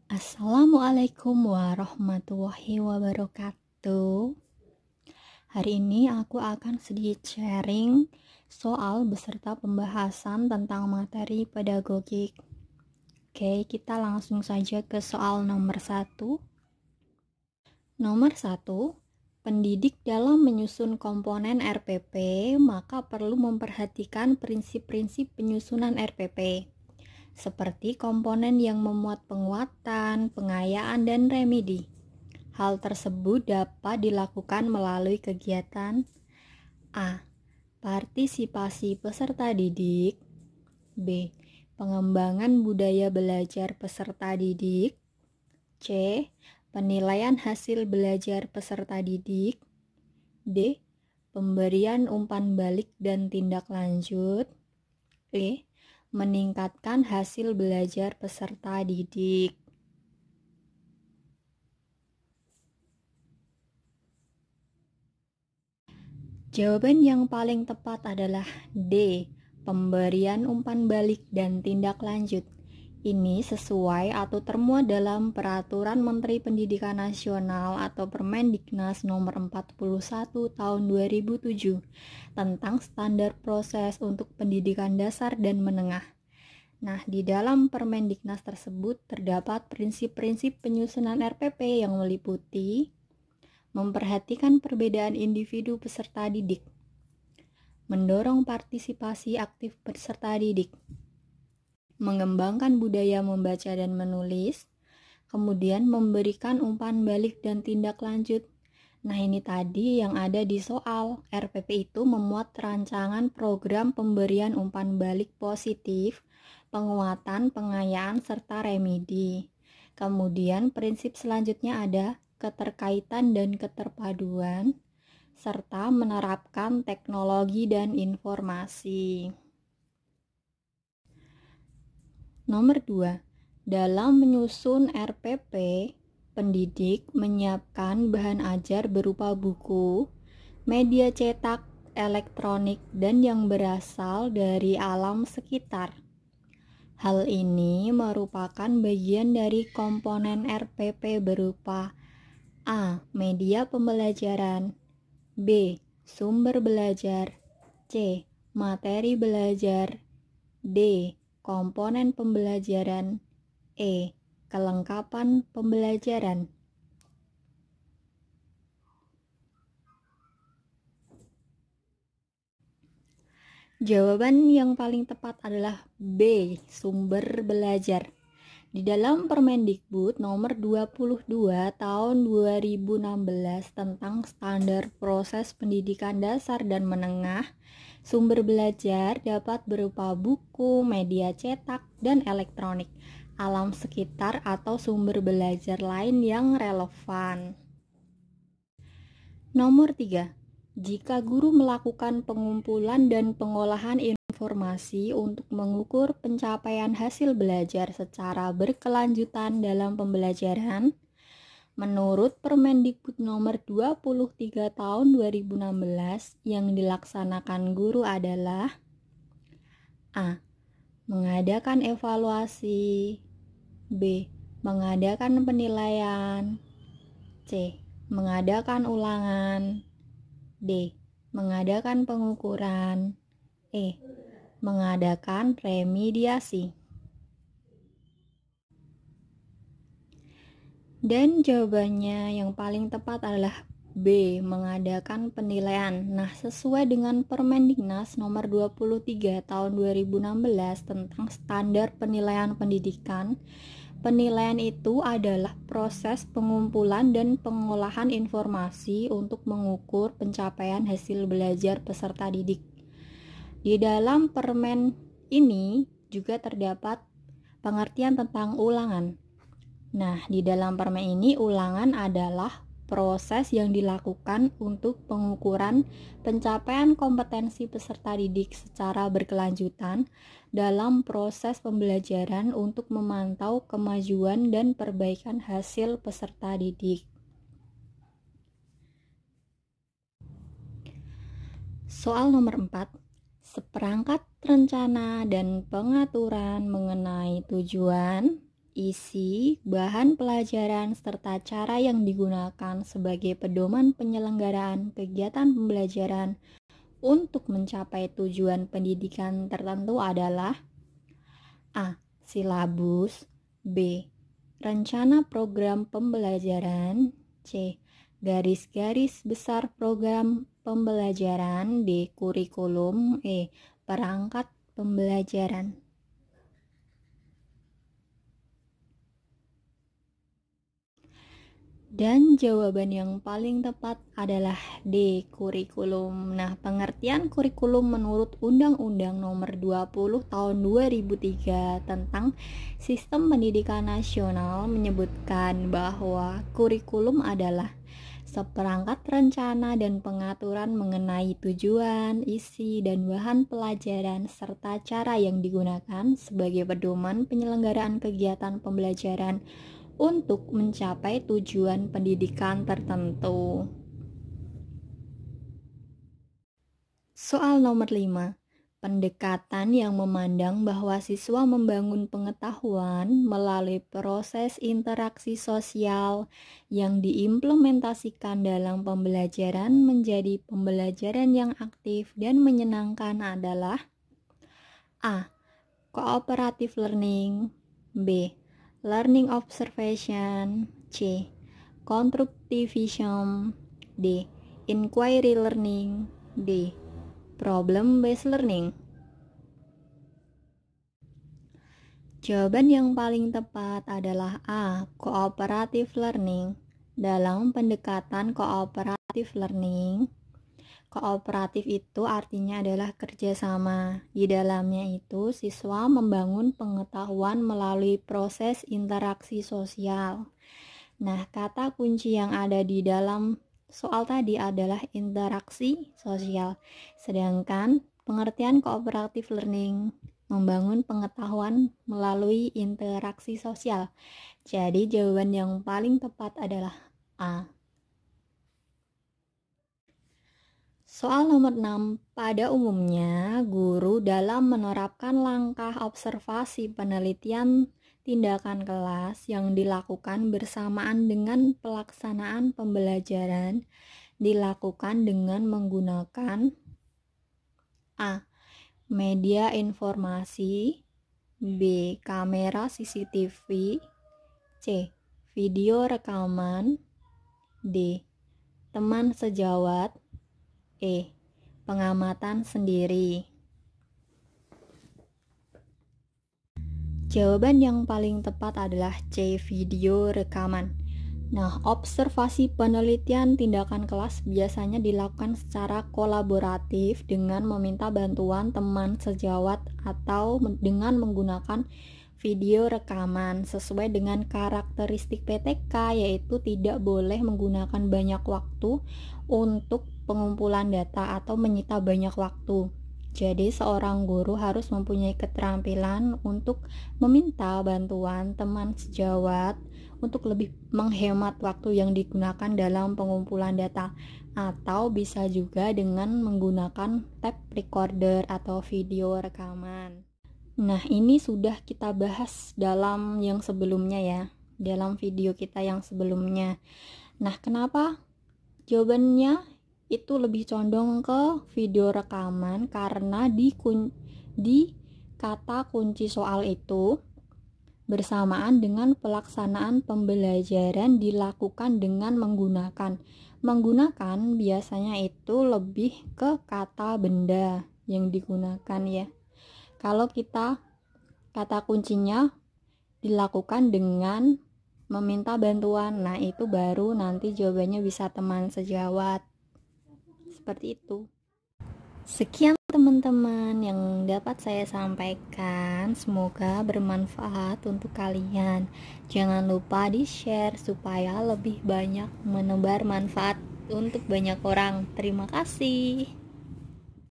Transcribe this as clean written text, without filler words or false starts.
Assalamualaikum warahmatullahi wabarakatuh. Hari ini aku akan sedikit sharing soal beserta pembahasan tentang materi pedagogik. Oke, kita langsung saja ke soal nomor 1. Nomor 1, pendidik dalam menyusun komponen RPP maka perlu memperhatikan prinsip-prinsip penyusunan RPP. Seperti komponen yang memuat penguatan, pengayaan, dan remedi. Hal tersebut dapat dilakukan melalui kegiatan A. Partisipasi peserta didik. B. Pengembangan budaya belajar peserta didik. C. Penilaian hasil belajar peserta didik. D. Pemberian umpan balik dan tindak lanjut. E. Meningkatkan hasil belajar peserta didik. Jawaban yang paling tepat adalah D. Pemberian umpan balik dan tindak lanjut. Ini sesuai atau termuat dalam Peraturan Menteri Pendidikan Nasional atau Permendiknas nomor 41 tahun 2007 tentang standar proses untuk pendidikan dasar dan menengah. Nah, di dalam Permendiknas tersebut terdapat prinsip-prinsip penyusunan RPP yang meliputi memperhatikan perbedaan individu peserta didik, mendorong partisipasi aktif peserta didik, mengembangkan budaya membaca dan menulis, kemudian memberikan umpan balik dan tindak lanjut. Nah, ini tadi yang ada di soal. RPP itu memuat rancangan program pemberian umpan balik positif, penguatan, pengayaan, serta remedi. Kemudian prinsip selanjutnya ada keterkaitan dan keterpaduan, serta menerapkan teknologi dan informasi. Nomor 2, dalam menyusun RPP, pendidik menyiapkan bahan ajar berupa buku, media cetak, elektronik, dan yang berasal dari alam sekitar. Hal ini merupakan bagian dari komponen RPP berupa A. Media pembelajaran. B. Sumber belajar. C. Materi belajar. D. Komponen pembelajaran. E. Kelengkapan pembelajaran. Jawaban yang paling tepat adalah B. Sumber belajar. Di dalam Permendikbud nomor 22 tahun 2016 tentang standar proses pendidikan dasar dan menengah, sumber belajar dapat berupa buku, media cetak, dan elektronik, alam sekitar atau sumber belajar lain yang relevan. Nomor 3. Jika guru melakukan pengumpulan dan pengolahan informasi untuk mengukur pencapaian hasil belajar secara berkelanjutan dalam pembelajaran, menurut Permendikbud nomor 23 tahun 2016 yang dilaksanakan guru adalah A. Mengadakan evaluasi. B. Mengadakan penilaian. C. Mengadakan ulangan. D. Mengadakan pengukuran. E. Mengadakan remediasi. Dan jawabannya yang paling tepat adalah B. Mengadakan penilaian. Nah, sesuai dengan Permendiknas nomor 23 tahun 2016 tentang standar penilaian pendidikan, penilaian itu adalah proses pengumpulan dan pengolahan informasi untuk mengukur pencapaian hasil belajar peserta didik. Di dalam permen ini juga terdapat pengertian tentang ulangan. Nah, di dalam permen ini ulangan adalah proses yang dilakukan untuk pengukuran pencapaian kompetensi peserta didik secara berkelanjutan dalam proses pembelajaran untuk memantau kemajuan dan perbaikan hasil peserta didik. Soal nomor 4. Seperangkat rencana dan pengaturan mengenai tujuan, isi, bahan pelajaran, serta cara yang digunakan sebagai pedoman penyelenggaraan kegiatan pembelajaran untuk mencapai tujuan pendidikan tertentu adalah A. Silabus, B. Rencana program pembelajaran, C. Garis-garis besar program pembelajaran, D. Kurikulum, E. Perangkat pembelajaran. Dan jawaban yang paling tepat adalah D. Kurikulum. Nah, pengertian kurikulum menurut Undang-Undang Nomor 20 Tahun 2003 tentang Sistem Pendidikan Nasional menyebutkan bahwa kurikulum adalah seperangkat rencana dan pengaturan mengenai tujuan, isi, dan bahan pelajaran serta cara yang digunakan sebagai pedoman penyelenggaraan kegiatan pembelajaran untuk mencapai tujuan pendidikan tertentu. Soal nomor 5. Pendekatan yang memandang bahwa siswa membangun pengetahuan melalui proses interaksi sosial yang diimplementasikan dalam pembelajaran menjadi pembelajaran yang aktif dan menyenangkan adalah A. Cooperative learning, B. Learning observation, C. Constructivism, D. Inquiry learning, D. Problem based learning. Jawaban yang paling tepat adalah A. Cooperative learning. Dalam pendekatan cooperative learning, kooperatif itu artinya adalah kerjasama. Di dalamnya itu siswa membangun pengetahuan melalui proses interaksi sosial. Nah, kata kunci yang ada di dalam soal tadi adalah interaksi sosial. Sedangkan pengertian cooperative learning membangun pengetahuan melalui interaksi sosial. Jadi jawaban yang paling tepat adalah A. Soal nomor 6. Pada umumnya, guru dalam menerapkan langkah observasi penelitian tindakan kelas yang dilakukan bersamaan dengan pelaksanaan pembelajaran dilakukan dengan menggunakan A. Media informasi, B. Kamera CCTV, C. Video rekaman, D. Teman sejawat, E. Pengamatan sendiri. Jawaban yang paling tepat adalah C. Video rekaman. Nah, observasi penelitian tindakan kelas biasanya dilakukan secara kolaboratif dengan meminta bantuan teman sejawat atau dengan menggunakan video rekaman sesuai dengan karakteristik PTK, yaitu tidak boleh menggunakan banyak waktu untuk pengumpulan data atau menyita banyak waktu. Jadi seorang guru harus mempunyai keterampilan untuk meminta bantuan teman sejawat untuk lebih menghemat waktu yang digunakan dalam pengumpulan data, atau bisa juga dengan menggunakan tape recorder atau video rekaman. Nah, ini sudah kita bahas dalam yang sebelumnya ya, dalam video kita yang sebelumnya. Nah, kenapa jawabannya itu lebih condong ke video rekaman? Karena di kata kunci soal itu bersamaan dengan pelaksanaan pembelajaran dilakukan dengan menggunakan biasanya itu lebih ke kata benda yang digunakan ya. Kalau kita kata kuncinya dilakukan dengan meminta bantuan, nah itu baru nanti jawabannya bisa teman sejawat. Seperti itu. Sekian teman-teman yang dapat saya sampaikan, semoga bermanfaat untuk kalian. Jangan lupa di-share supaya lebih banyak menebar manfaat untuk banyak orang. Terima kasih.